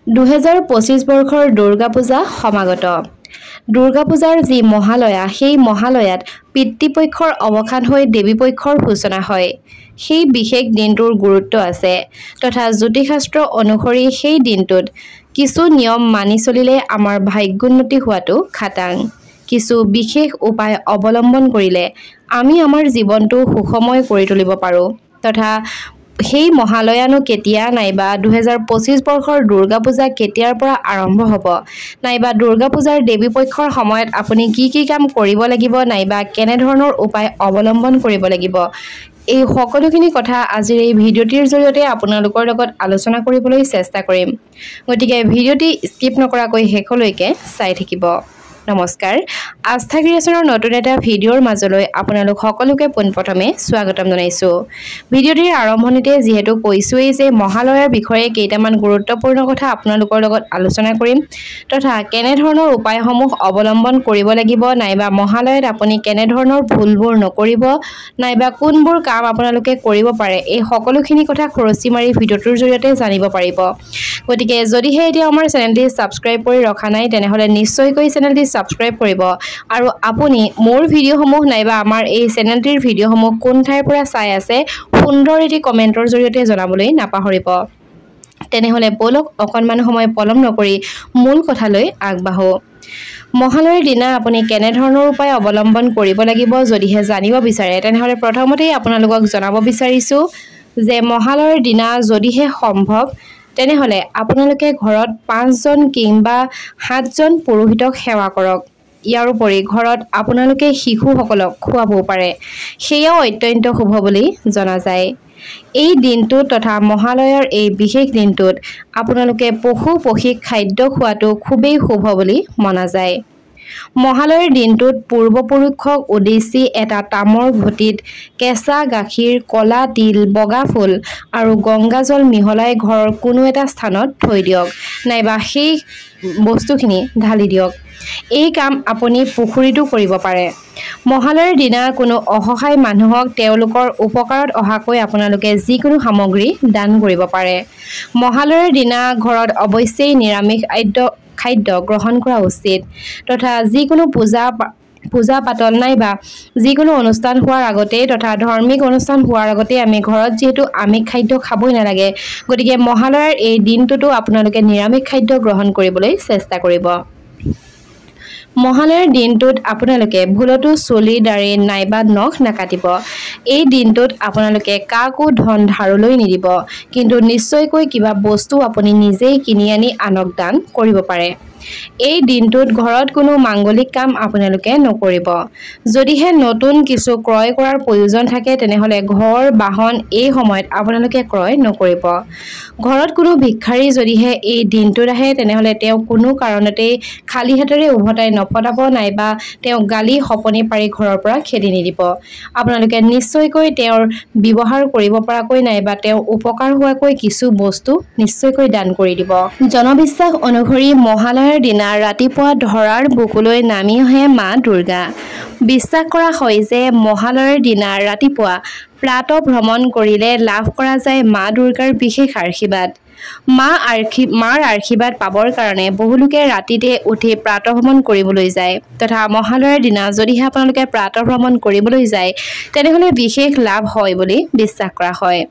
2025 বৰ্ষৰ দুৰ্গা পূজা সমাগত। দুৰ্গা পূজাৰ যি মহালয়া, সেই মহালয়াত পিতৃপক্ষৰ অৱসান হৈ দেৱীপক্ষৰ সূচনা হয়। সেই বিশেষ দিনটোৰ গুৰুত্ব আছে তথা জ্যোতিষশাস্ত্ৰ অনুসৰি সেই দিনটোত কিছু নিয়ম মানি চলিলে আমাৰ ভাগ্যোন্নতি হোৱাটো খাটাং। কিছু বিশেষ উপায় অৱলম্বন কৰিলে আমি আমাৰ জীৱনটো সুখময় কৰি তুলিব পাৰোঁ তথা সেই মহালয়ানো কেতিয়া নাইবা 2025 বৰ্ষৰ দুৰ্গা পূজা কেতিয়াৰ পৰা আৰম্ভ হ'ব নাইবা দুৰ্গা পূজাৰ দেৱী পক্ষৰ সময়ত আপুনি কি কাম কৰিব লাগিব নাইবা কেনেধৰণৰ উপায় অৱলম্বন কৰিব লাগিব, এই সকলোখিনি কথা আজিৰ এই ভিডিঅ'টিৰ জৰিয়তে আপোনালোকৰ লগত আলোচনা কৰিবলৈ চেষ্টা কৰিম। গতিকে ভিডিঅ'টি স্কিপ নকৰাকৈ শেষলৈকে চাই থাকিব। নমস্কাৰ, আস্থা ক্ৰিয়েশ্যনৰ নতুন এটা ভিডিঅ'ৰ মাজলৈ আপোনালোক সকলোকে পোনপ্ৰথমে স্বাগতম জনাইছোঁ। ভিডিঅ'টিৰ আৰম্ভণিতে যিহেতু কৈছোৱেই যে মহালয়াৰ বিষয়ে কেইটামান গুৰুত্বপূৰ্ণ কথা আপোনালোকৰ লগত আলোচনা কৰিম তথা কেনেধৰণৰ উপায়সমূহ অৱলম্বন কৰিব লাগিব নাইবা মহালয়াত আপুনি কেনেধৰণৰ ভুলবোৰ নকৰিব নাইবা কোনবোৰ কাম আপোনালোকে কৰিব পাৰে, এই সকলোখিনি কথা খৰচি মাৰি ভিডিঅ'টোৰ জৰিয়তে জানিব পাৰিব। গতিকে যদিহে এতিয়া আমাৰ চেনেলটি ছাবস্ক্ৰাইব কৰি ৰখা নাই তেনেহ'লে নিশ্চয়কৈ চেনেলটি ছাবস্ক্ৰাইব কৰিব আৰু আপুনি মোৰ ভিডিঅ'সমূহ নাইবা আমাৰ এই চেনেলটিৰ ভিডিঅ'সমূহ কোন ঠাইৰ পৰা চাই আছে সুন্দৰ এটি কমেণ্টৰ জৰিয়তে জনাবলৈ নাপাহৰিব। তেনেহ'লে বলক অকণমান সময় পলম নকৰি মূল কথালৈ আগবাঢ়ো। মহালয়াৰ দিনা আপুনি কেনেধৰণৰ উপায় অৱলম্বন কৰিব লাগিব যদিহে জানিব বিচাৰে তেনেহ'লে প্ৰথমতেই আপোনালোকক জনাব বিচাৰিছোঁ যে মহালয়াৰ দিনা যদিহে সম্ভৱ তেনেহ'লে আপোনালোকে ঘৰত 5জন কিংবা 7জন পুৰোহিতক সেৱা কৰক। ইয়াৰ উপৰি ঘৰত আপোনালোকে শিশুসকলক খুৱাবও পাৰে, সেয়াও অত্যন্ত শুভ বুলি জনা যায়। এই দিনটোত তথা মহালয়াৰ এই বিশেষ দিনটোত আপোনালোকে পশু পক্ষীক খাদ্য খোৱাটো খুবেই শুভ বুলি মনা যায়। মহালয়াৰ দিনটোত পূৰ্বপুৰুষক উদ্দেশ্যি এটা তামৰ ঘটিত কেঁচা গাখীৰ, ক'লা তিল, বগা ফুল আৰু গংগাজল মিহলাই ঘৰৰ কোনো এটা স্থানত থৈ দিয়ক নাইবা সেই বস্তুখিনি ঢালি দিয়ক। এই কাম আপুনি পুখুৰীতো কৰিব পাৰে। মহালয়াৰ দিনা কোনো অসহায় মানুহক তেওঁলোকৰ উপকাৰত অহাকৈ আপোনালোকে যিকোনো সামগ্ৰী দান কৰিব পাৰে। মহালয়াৰ দিনা ঘৰত অৱশ্যেই নিৰামিষ খাদ্য গ্ৰহণ কৰা উচিত তথা যিকোনো পূজা পাতল নাইবা যিকোনো অনুষ্ঠান হোৱাৰ আগতেই তথা ধাৰ্মিক অনুষ্ঠান হোৱাৰ আগতেই আমি ঘৰত যিহেতু আমিষ খাদ্য খাবই নালাগে, গতিকে মহালয়াৰ এই দিনটোতো আপোনালোকে নিৰামিষ খাদ্য গ্ৰহণ কৰিবলৈ চেষ্টা কৰিব। মহালয়াৰ দিনটোত আপোনালোকে ভুলতো চুলি দাড়ি নাইবা নখ নাকাটিব। এই দিনটোত আপোনালোকে কাকো ধন ধাৰলৈ নিদিব, কিন্তু নিশ্চয়কৈ কিবা বস্তু আপুনি নিজেই কিনি আনি আনক দান কৰিব পাৰে। এই দিনটোত ঘৰত কোনো মাংগলিক কাম আপোনালোকে নকৰিব। যদিহে নতুন কিছু ক্ৰয় কৰাৰ প্ৰয়োজন থাকে তেনেহ'লে ঘৰ বাহন এই সময়ত আপোনালোকে ক্ৰয় নকৰিব। ঘৰত কোনো ভিক্ষাৰী যদিহে এই দিনটোত আহে তেনেহ'লে তেওঁ কোনো কাৰণতেই খালী হাতেৰে উভতাই নপঠাব নাইবা তেওঁক গালি শপনি পাৰি ঘৰৰ পৰা খেদি নিদিব। আপোনালোকে নিশ্চয়কৈ তেওঁৰ ব্যৱহাৰ কৰিব পৰাকৈ নাইবা তেওঁৰ উপকাৰ হোৱাকৈ কিছু বস্তু নিশ্চয়কৈ দান কৰি দিব। জনবিশ্বাস অনুসৰি মহালয়াৰ দিনা ৰাতিপুৱা ধৰাৰ বুকুলৈ নামি আহে মা দুৰ্গা। বিশ্বাস কৰা হয় যে মহালয়াৰ দিনা ৰাতিপুৱা প্ৰাতঃ ভ্ৰমণ কৰিলে লাভ কৰা যায় মা দুৰ্গাৰ বিশেষ আশীৰ্বাদ। মাৰ আশীৰ্বাদ পাবৰ কাৰণে বহুলোকে ৰাতিতে উঠি প্ৰাতঃভ্ৰমণ কৰিবলৈ যায় তথা মহালয়াৰ দিনা যদিহে আপোনালোকে প্ৰাতঃভ্ৰমণ কৰিবলৈ যায় তেনেহ'লে বিশেষ লাভ হয় বুলি বিশ্বাস কৰা হয়।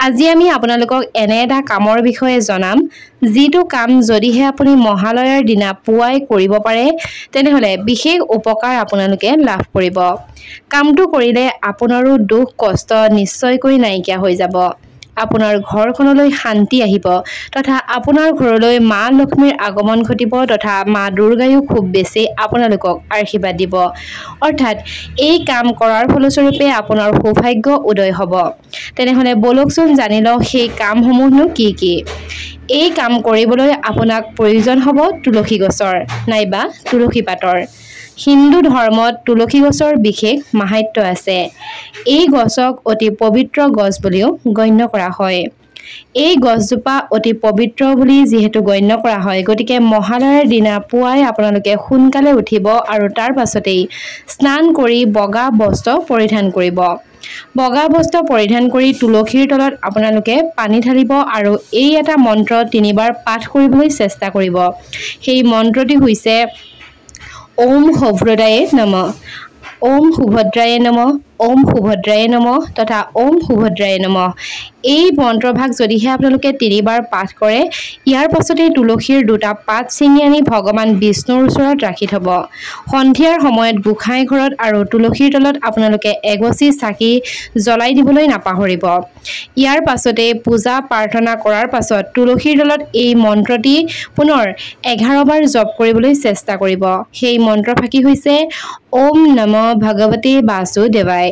আজি আমি আপোনালোকক এনে এটা কামৰ বিষয়ে জনাম যিটো কাম যদিহে আপুনি মহালয়াৰ দিনা পুৱাই কৰিব পাৰে তেনেহ'লে বিশেষ উপকাৰ আপোনালোকে লাভ কৰিব। কামটো কৰিলে আপোনাৰো দুখ কষ্ট নিশ্চয়কৈ নাইকিয়া হৈ যাব। আপোনাৰ ঘৰখনলৈ শান্তি আহিব তথা আপোনাৰ ঘৰলৈ মা লক্ষ্মীৰ আগমন ঘটিব তথা মা দুৰ্গায়ো খুব বেছি আপোনালোকক আশীৰ্বাদ দিব। অৰ্থাৎ এই কাম কৰাৰ ফলস্বৰূপে আপোনাৰ সৌভাগ্য উদয় হ'ব। তেনেহ'লে বলকচোন জানি লওঁ সেই কামসমূহনো কি কি। এই কাম কৰিবলৈ আপোনাক প্ৰয়োজন হ'ব তুলসী গছৰ নাইবা তুলসী পাতৰ। হিন্দু ধৰ্মত তুলসী গছৰ বিশেষ মাহাত্ম্য আছে। এই গছক অতি পবিত্ৰ গছ বুলিও গণ্য কৰা হয়। এই গছজোপা অতি পবিত্ৰ বুলি যিহেতু গণ্য কৰা হয় গতিকে মহালয়াৰ দিনা পুৱাই আপোনালোকে সোনকালে উঠিব আৰু তাৰ পাছতেই স্নান কৰি বগা বস্ত্ৰ পৰিধান কৰিব বগা বস্ত্ৰ পৰিধান কৰি তুলসীৰ তলত আপোনালোকে পানী ঢালিব আৰু এই এটা মন্ত্ৰ 3বাৰ পাঠ কৰিবলৈ চেষ্টা কৰিব সেই মন্ত্ৰটি হৈছে ওম সভ্ৰদায়ে নমঃ ওম সুভদ্ৰায়ে নমঃ ওম সুভদ্ৰায়ে নমঃ তথা ওম সুভদ্ৰায়ে নমঃ এই মন্ত্ৰভাগ যদিহে আপোনালোকে 3বাৰ পাঠ কৰে ইয়াৰ পাছতে তুলসীৰ দুটা পাত ছিঙি আনি ভগৱান বিষ্ণুৰ ওচৰত ৰাখি থব সন্ধিয়াৰ সময়ত গোসাঁই ঘৰত আৰু তুলসীৰ তলত আপোনালোকে এগছি চাকি জ্বলাই দিবলৈ নাপাহৰিব ইয়াৰ পাছতে পূজা প্ৰাৰ্থনা কৰাৰ পাছত তুলসীৰ তলত এই মন্ত্ৰটি পুনৰ 11 বাৰ জপ কৰিবলৈ চেষ্টা কৰিব সেই মন্ত্ৰফাকি হৈছে ওম নমঃ ভগৱতে বাসুদেৱায়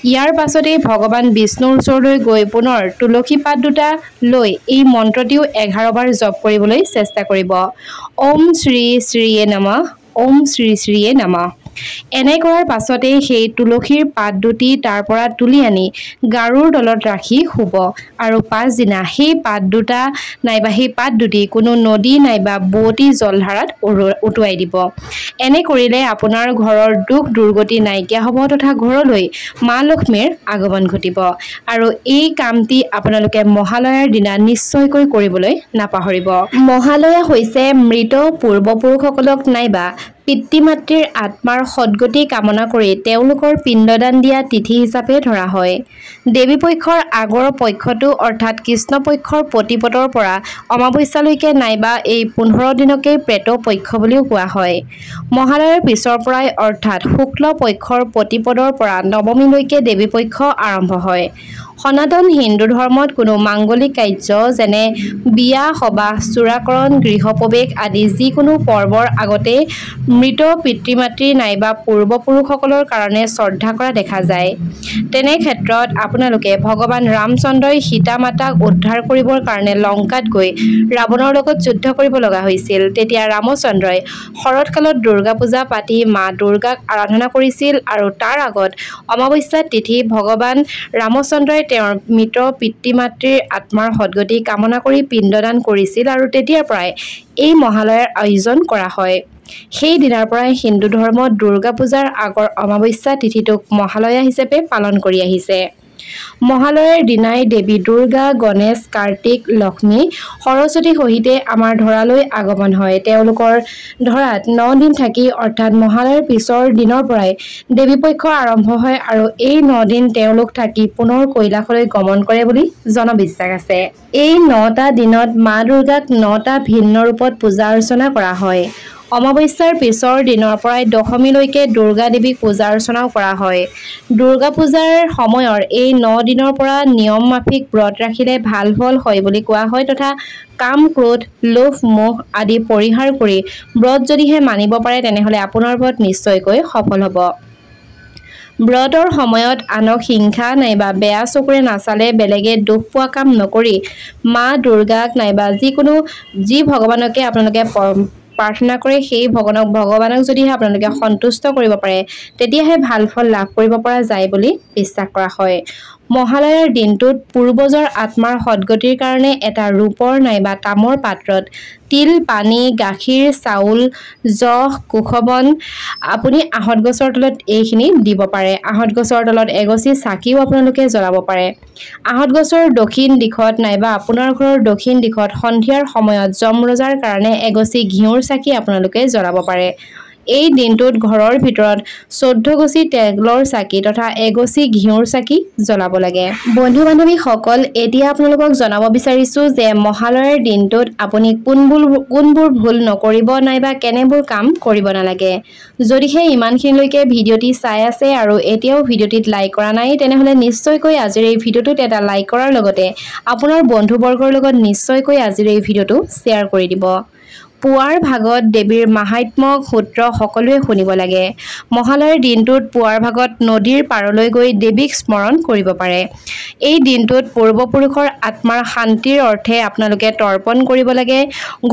ইয়াৰ পাছতে ভগৱান বিষ্ণুৰ ওচৰলৈ গৈ পুনৰ তুলসী পাত দুটা লৈ এই মন্ত্ৰটিও 11 বাৰ জপ কৰিবলৈ চেষ্টা কৰিব ওম শ্ৰী শ্ৰীয়ে নমঃ ওম শ্ৰী শ্ৰীয়ে নমঃ এনে কৰাৰ পাছতে সেই তুলসীৰ পাত দুটি তাৰ পৰা তুলি আনি গাৰুৰ তলত ৰাখি শুব আৰু পাছদিনা সেই পাত দুটা নাইবা সেই পাত দুটি কোনো নদী নাইবা বোৱতী জলধাৰাত উটুৱাই দিব এনে কৰিলে আপোনাৰ ঘৰৰ দুখ দুৰ্গতি নাইকিয়া হ'ব তথা ঘৰলৈ মা লক্ষ্মীৰ আগমন ঘটিব আৰু এই কামটি আপোনালোকে মহালয়াৰ দিনা নিশ্চয়কৈ কৰিবলৈ নাপাহৰিব মহালয়া হৈছে মৃত পূৰ্বপুৰুষসকলক নাইবা পিতৃ মাতৃৰ আত্মাৰ সদ্গতি কামনা কৰি তেওঁলোকৰ পিণ্ডদান দিয়া তিথি হিচাপে ধৰা হয় দেৱী পক্ষৰ আগৰ পক্ষটো অৰ্থাৎ কৃষ্ণ পক্ষৰ প্ৰতিপদৰ পৰা অমাৱস্যালৈকে নাইবা এই 15 দিনকে প্ৰেত পক্ষ বুলিও কোৱা হয় মহালয়াৰ পিছৰ পৰাই অৰ্থাৎ শুক্ল পক্ষৰ প্ৰতিপদৰ পৰা নৱমীলৈকে দেৱী পক্ষ আৰম্ভ হয় সনাতন হিন্দু ধৰ্মত কোনো মাংগলিক কাৰ্য যেনে বিয়া সবাহ চূড়াকৰণ গৃহপ্ৰৱেশ আদি যিকোনো পৰ্বৰ আগতে মৃত পিতৃ মাতৃ নাইবা পূৰ্বপুৰুষসকলৰ কাৰণে শ্ৰদ্ধা কৰা দেখা যায় তেনে ক্ষেত্ৰত আপোনালোকে ভগৱান ৰামচন্দ্ৰই সীতা মাতাক উদ্ধাৰ কৰিবৰ কাৰণে লংকাত গৈ ৰাৱণৰ লগত যুদ্ধ কৰিব লগা হৈছিল তেতিয়া ৰামচন্দ্ৰই শৰৎকালত দুৰ্গা পূজা পাতি মা দুৰ্গাক আৰাধনা কৰিছিল আৰু তাৰ আগত অমাৱস্যা তিথি ভগৱান ৰামচন্দ্ৰই তেওঁৰ মৃত পিতৃ মাতৃৰ আত্মাৰ সদ্গতি কামনা কৰি পিণ্ডদান কৰিছিল আৰু তেতিয়াৰ পৰাই এই মহালয়াৰ আয়োজন কৰা হয় সেই দিনাৰ পৰাই হিন্দু ধৰ্মত দুৰ্গা পূজাৰ আগৰ অমাৱস্যা তিথিটোক মহালয়া হিচাপে পালন কৰি আহিছে মহালয়াৰ দিনাই দেৱী দুৰ্গা গণেশ কাৰ্তিক লক্ষ্মী সৰস্বতী সহিতে আমাৰ ধৰালৈ আগমন হয় তেওঁলোকৰ ধৰাত 9 দিন থাকি অৰ্থাৎ মহালয়াৰ পিছৰ দিনৰ পৰাই দেৱী পক্ষ আৰম্ভ হয় আৰু এই 9 দিন তেওঁলোক থাকি পুনৰ কৈলাশলৈ গমন কৰে বুলি জনবিশ্বাস আছে এই 9টা দিনত মা দুৰ্গাক 9টা ভিন্ন ৰূপত পূজা অৰ্চনা কৰা হয় অমাৱস্যাৰ পিছৰ দিনৰ পৰাই দশমীলৈকে দুৰ্গা দেৱীক পূজা অৰ্চনাও কৰা হয় দুৰ্গা পূজাৰ সময়ৰ এই 9 দিনৰ পৰা নিয়ম মাফিক ব্ৰত ৰাখিলে ভাল ফল হয় বুলি কোৱা হয় তথা কাম ক্ৰোধ লোভ মোহ আদি পৰিহাৰ কৰি ব্ৰত যদিহে মানিব পাৰে তেনেহলে আপোনাৰ ব্ৰত নিশ্চয়কৈ সফল হ'ব ব্ৰতৰ সময়ত আনক হিংসা নাইবা বেয়া চকুৰে নাচালে বেলেগে দুখ পোৱা কাম নকৰি মা দুৰ্গাক নাইবা যি ভগৱানকে আপোনালোকে প্ৰাৰ্থনা কৰে সেই ভগৱানক যদিহে আপোনালোকে সন্তুষ্ট কৰিব পাৰে তেতিয়াহে ভাল ফল লাভ কৰিব পৰা যায় বুলি বিশ্বাস কৰা হয় মহালয়াৰ দিনটোত পূৰ্বজৰ আত্মাৰ সদ্গতিৰ কাৰণে এটা ৰূপৰ নাইবা তামৰ পাত্ৰত তিল পানী গাখীৰ চাউল জহ কুশবন আপুনি আহত গছৰ তলত এইখিনি দিব পাৰে আহত গছৰ তলত এগছি চাকিও আপোনালোকে জ্বলাব পাৰে আহত গছৰ দক্ষিণ দিশত নাইবা আপোনাৰ ঘৰৰ দক্ষিণ দিশত সন্ধিয়াৰ সময়ত যমৰজাৰ কাৰণে এগছি ঘিউৰ চাকি আপোনালোকে জ্বলাব পাৰে এই দিনটোত ঘৰৰ ভিতৰত 14 গছি তেলৰ চাকি তথা এগছি ঘিউৰ চাকি জ্বলাব লাগে বন্ধু বান্ধৱীসকল এতিয়া আপোনালোকক জনাব বিচাৰিছো যে মহালয়াৰ দিনটোত আপুনি কোনবোৰ ভুল নকৰিব নাইবা কেনেবোৰ কাম কৰিব নালাগে যদিহে ইমানখিনিলৈকে ভিডিঅ'টি চাই আছে আৰু এতিয়াও ভিডিঅ'টিত লাইক কৰা নাই তেনেহলে নিশ্চয়কৈ আজিৰ এই ভিডিঅ'টোত এটা লাইক কৰাৰ লগতে আপোনাৰ বন্ধুবৰ্গৰ লগত নিশ্চয়কৈ আজিৰ এই ভিডিঅ'টো শ্বেয়াৰ কৰি দিব পুৱাৰ ভাগত দেৱীৰ মাহাত্ম্য সূত্ৰ সকলোৱে শুনিব লাগে। মহালয়াৰ দিনটোত পুৱাৰ ভাগত নদীৰ পাৰলৈ গৈ দেৱীক স্মৰণ কৰিব পাৰে। এই দিনটোত পূৰ্বপুৰুষৰ আত্মাৰ শান্তিৰ অৰ্থে আপোনালোকে তৰ্পণ কৰিব লাগে।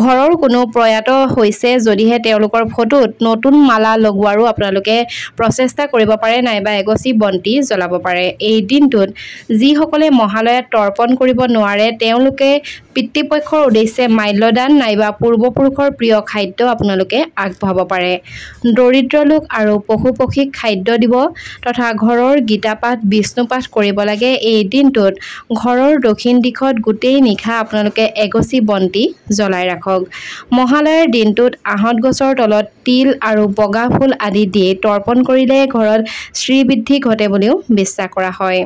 ঘৰৰ কোনো প্ৰয়াত হৈছে যদিহে তেওঁলোকৰ ফটোত নতুন মালা লগোৱাৰো আপোনালোকে প্ৰচেষ্টা কৰিব পাৰে নাইবা এগছি বন্তি জ্বলাব পাৰে। এই দিনটোত যিসকলে মহালয়াত তৰ্পণ কৰিব নোৱাৰে তেওঁলোকে পিতৃপক্ষৰ উদ্দেশ্যে মাল্যদান নাইবা পূৰ্বপুৰুষৰ প্ৰিয় খাদ্য আপোনালোকে আগবঢ়াব পাৰে। দৰিদ্ৰ লোক আৰু পশু পক্ষীক খাদ্য দিব তথা ঘৰৰ গীতাপাঠ বিষ্ণুপাঠ কৰিব লাগে। এই দিনটোত ঘৰৰ দক্ষিণ দিশত গোটেই নিশা আপোনালোকে এগছি বন্তি জ্বলাই ৰাখক। মহালয়াৰ দিনটোত আহঁত গছৰ তলত তিল আৰু বগা ফুল আদি দি তৰ্পণ কৰিলে ঘৰত শ্ৰীবৃদ্ধি ঘটে বুলিও বিশ্বাস কৰা হয়।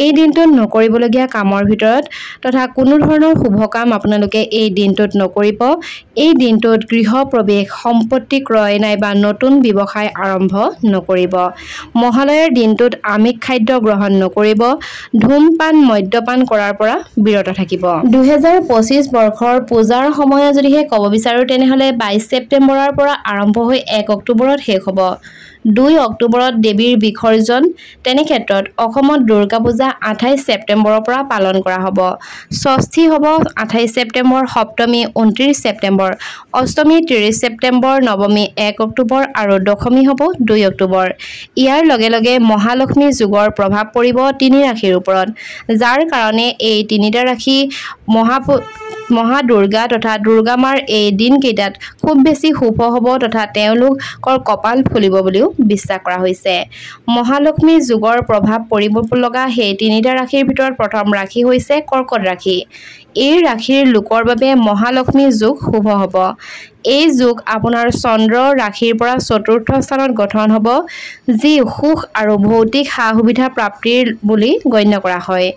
এই দিনটোত নকৰিবলগীয়া কামৰ ভিতৰত তথা কোনো ধৰণৰ শুভ কাম আপোনালোকে এই দিনটোত নকৰিব। এই দিনটোত গৃহ প্ৰৱেশ, সম্পত্তি ক্ৰয় নাইবা নতুন ব্যৱসায় আৰম্ভ নকৰিব। মহালয়াৰ দিনটোত আমিষ খাদ্য গ্ৰহণ নকৰিব। ধূমপান মদ্যপান কৰাৰ পৰা বিৰত থাকিব। 2025 বৰ্ষৰ পূজাৰ সময় যদিহে ক'ব বিচাৰোঁ তেনেহ'লে 22 ছেপ্টেম্বৰৰ পৰা আৰম্ভ হৈ 1 অক্টোবৰত শেষ হ'ব। 2 অক্টোবৰত দেৱীৰ বিসৰ্জন। তেনেক্ষেত্ৰত অসমত দুৰ্গা পূজা 28 ছেপ্টেম্বৰৰ পৰা পালন কৰা হ'ব। ষষ্ঠী হ'ব 28 ছেপ্টেম্বৰ, সপ্তমী 29 ছেপ্টেম্বৰ, অষ্টমী 30 ছেপ্টেম্বৰ, নৱমী 1 অক্টোবৰ আৰু দশমী হ'ব 2 অক্টোবৰ। ইয়াৰ লগে লগে মহালক্ষ্মী যোগৰ প্ৰভাৱ পৰিব 3 ৰাশিৰ ওপৰত, যাৰ কাৰণে এই 3টা ৰাশি মহা দুৰ্গা তথা দুৰ্গা মাৰ এই দিনকেইটাত খুব বেছি শুভ হ'ব তথা তেওঁলোকৰ কপাল ফুলিব বুলিও বিশ্বাস কৰা হৈছে। মহালক্ষ্মী যোগৰ প্ৰভাৱ পৰিব লগা সেই 3টা ৰাশিৰ ভিতৰত প্ৰথম ৰাশি হৈছে কৰ্কট ৰাশি। এই ৰাশিৰ লোকৰ বাবে মহালক্ষ্মী যোগ শুভ হ'ব। এই যোগ আপোনাৰ চন্দ্ৰ ৰাশিৰ পৰা চতুৰ্থ স্থানত গঠন হ'ব, যি সুখ আৰু ভৌতিক সা-সুবিধা প্ৰাপ্তিৰ বুলি গণ্য কৰা হয়।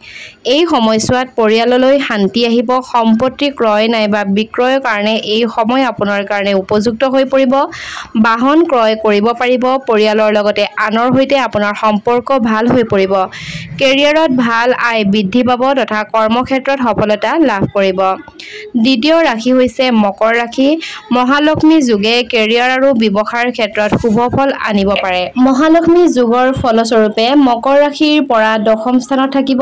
এই সময়ছোৱাত পৰিয়াললৈ শান্তি আহিব। সম্পত্তি ক্ৰয় নাইবা বিক্ৰয়ৰ কাৰণে এই সময় আপোনাৰ কাৰণে উপযুক্ত হৈ পৰিব। বাহন ক্ৰয় কৰিব পাৰিব। পৰিয়ালৰ লগতে আনৰ সৈতে আপোনাৰ সম্পৰ্ক ভাল হৈ পৰিব। কেৰিয়াৰত ভাল আয় বৃদ্ধি পাব তথা কৰ্মক্ষেত্ৰত সফলতা লাভ কৰিব। দ্বিতীয় ৰাশি হৈছে মকৰ ৰাশি। মহালক্ষ্মী যোগে কেৰিয়াৰ আৰু ব্যৱসায়ৰ ক্ষেত্ৰত শুভ ফল আনিব পাৰে। মহালক্ষ্মী যোগৰ ফলস্বৰূপে মকৰ ৰাশিৰ পৰা দশম স্থানত থাকিব,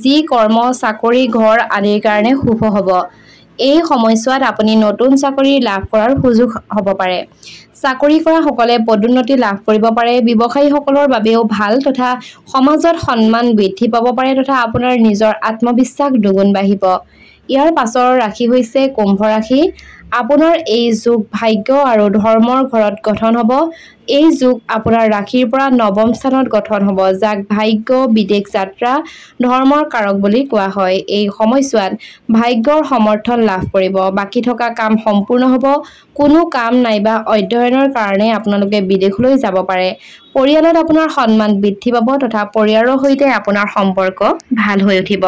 যি কৰ্ম, চাকৰি, ঘৰ আদিৰ কাৰণে শুভ হ'ব। এই সময়ছোৱাত আপুনি নতুন চাকৰি লাভ কৰাৰ সুযোগ হ'ব পাৰে। চাকৰি কৰা সকলে পদোন্নতি লাভ কৰিব পাৰে। ব্যৱসায়ীসকলৰ বাবেও ভাল তথা সমাজত সন্মান বৃদ্ধি পাব পাৰে তথা আপোনাৰ নিজৰ আত্মবিশ্বাস দুগুণ বাঢ়িব। ইয়াৰ পাছৰ ৰাশি হৈছে কুম্ভ ৰাশি। আপোনাৰ এই যোগ ভাগ্য আৰু ধৰ্মৰ ঘৰত গঠন হ'ব। এই যোগ আপোনাৰ ৰাশিৰ পৰা নৱম স্থানত গঠন হ'ব, যাক ভাগ্য, বিদেশ যাত্ৰা, ধৰ্মৰ কাৰক বুলি কোৱা হয়। এই সময়ছোৱাত ভাগ্যৰ সমৰ্থন লাভ কৰিব। বাকী থকা কাম সম্পূৰ্ণ হ'ব। কোনো কাম নাইবা অধ্যয়নৰ কাৰণে আপোনালোকে বিদেশলৈ যাব পাৰে। পৰিয়ালত আপোনাৰ সন্মান বৃদ্ধি পাব তথা পৰিয়ালৰ সৈতে আপোনাৰ সম্পৰ্ক ভাল হৈ উঠিব।